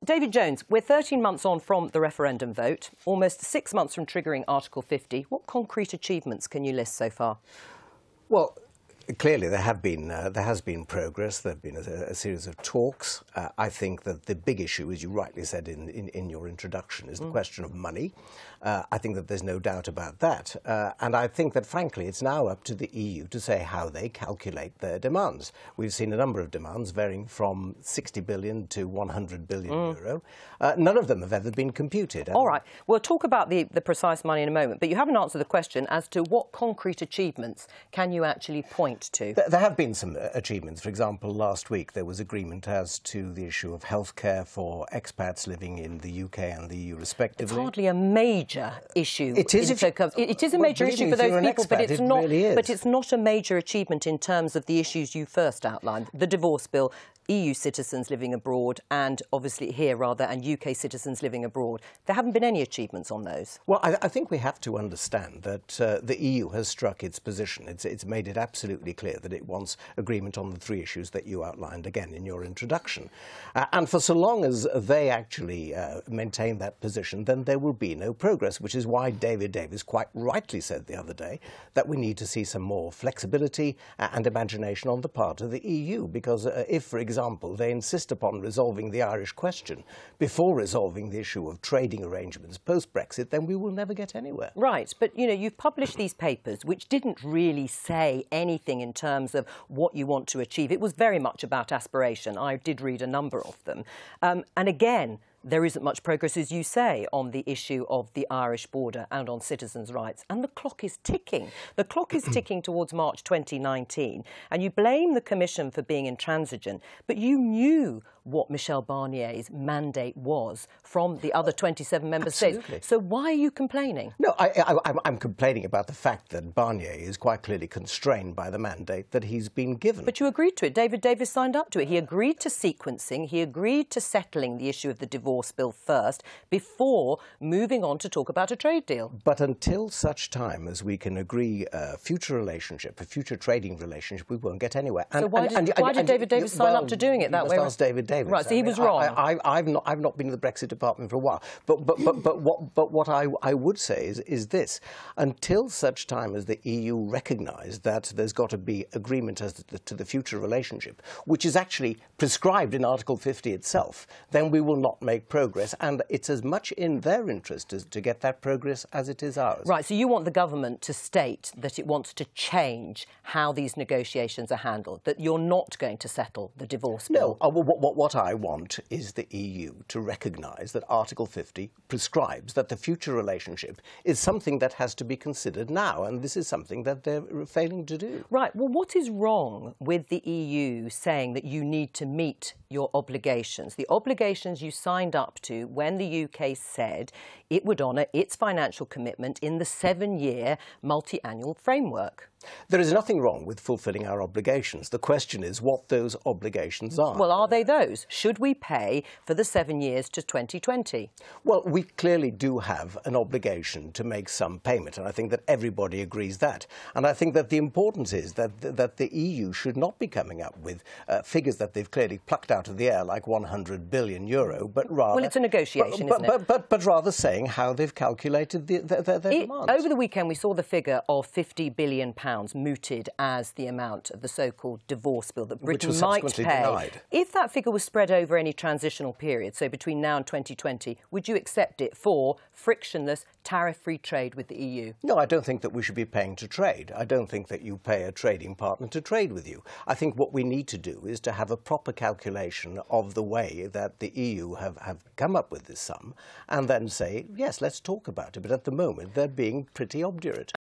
David Jones, we're 13 months on from the referendum vote, almost 6 months from triggering Article 50. What concrete achievements can you list so far? Well, clearly there has been progress. There have been a series of talks. I think that the big issue, as you rightly said in your introduction, is the question of money. I think that there's no doubt about that. And I think that, frankly, it's now up to the EU to say how they calculate their demands. We've seen a number of demands varying from 60 billion to 100 billion euro. None of them have ever been computed. All right. We'll talk about the precise money in a moment, but you haven't answered the question as to what concrete achievements can you actually point to? There have been some achievements. For example, last week there was agreement as to the issue of healthcare for expats living in the UK and the EU respectively. It's hardly a major issue. It is. It is a major issue for those people, but it's not. Really is. But it's not a major achievement in terms of the issues you first outlined: the divorce bill, EU citizens living abroad, and obviously here rather, and UK citizens living abroad. There haven't been any achievements on those. Well, I think we have to understand that the EU has struck its position. It's made it absolutely clear that it wants agreement on the three issues that you outlined again in your introduction. And for so long as they actually maintain that position, then there will be no progress, which is why David Davis quite rightly said the other day that we need to see some more flexibility and imagination on the part of the EU, because if, for example, they insist upon resolving the Irish question before resolving the issue of trading arrangements post-Brexit, then we will never get anywhere. Right, but, you know, you've published these papers which didn't really say anything in terms of what you want to achieve. It was very much about aspiration. I did read a number of them. And again, there isn't much progress, as you say, on the issue of the Irish border and on citizens' rights. And the clock is ticking. The clock is ticking towards March 2019. And you blame the Commission for being intransigent, but you knew what Michel Barnier's mandate was from the other 27 member states. So why are you complaining? No, I'm complaining about the fact that Barnier is quite clearly constrained by the mandate that he's been given. But you agreed to it. David Davis signed up to it. He agreed to sequencing. He agreed to settling the issue of the divorce bill first before moving on to talk about a trade deal. But until such time as we can agree a future relationship, a future trading relationship, we won't get anywhere. So why did David Davis sign up to doing it that way? Ask David Davis. Right, so he was wrong. I've not been to the Brexit department for a while. But what I would say is this: until such time as the EU recognise that there's got to be agreement as to the future relationship, which is actually prescribed in Article 50 itself, then we will not make progress. And it's as much in their interest to get that progress as it is ours. Right. So you want the government to state that it wants to change how these negotiations are handled, that you're not going to settle the divorce bill. No. What I want is the EU to recognise that Article 50 prescribes that the future relationship is something that has to be considered now, and this is something that they're failing to do. Right. Well, what is wrong with the EU saying that you need to meet your obligations, the obligations you signed up to when the UK said it would honour its financial commitment in the 7-year multi-annual framework? There is nothing wrong with fulfilling our obligations. The question is what those obligations are. Well, are they those? Should we pay for the 7 years to 2020? Well, we clearly do have an obligation to make some payment, and I think that everybody agrees that. And I think that the importance is that the EU should not be coming up with figures that they've clearly plucked out of the air, like 100 billion euro, but rather... Well, it's a negotiation, isn't it? But rather saying how they've calculated their demands. Over the weekend, we saw the figure of £50 billion mooted as the amount of the so-called divorce bill that Britain might pay. Denied. If that figure was spread over any transitional period, so between now and 2020, would you accept it for frictionless, tariff-free trade with the EU? No, I don't think that we should be paying to trade. I don't think that you pay a trading partner to trade with you. I think what we need to do is to have a proper calculation of the way that the EU have come up with this sum and then say, yes, let's talk about it. But at the moment, they're being pretty obdurate.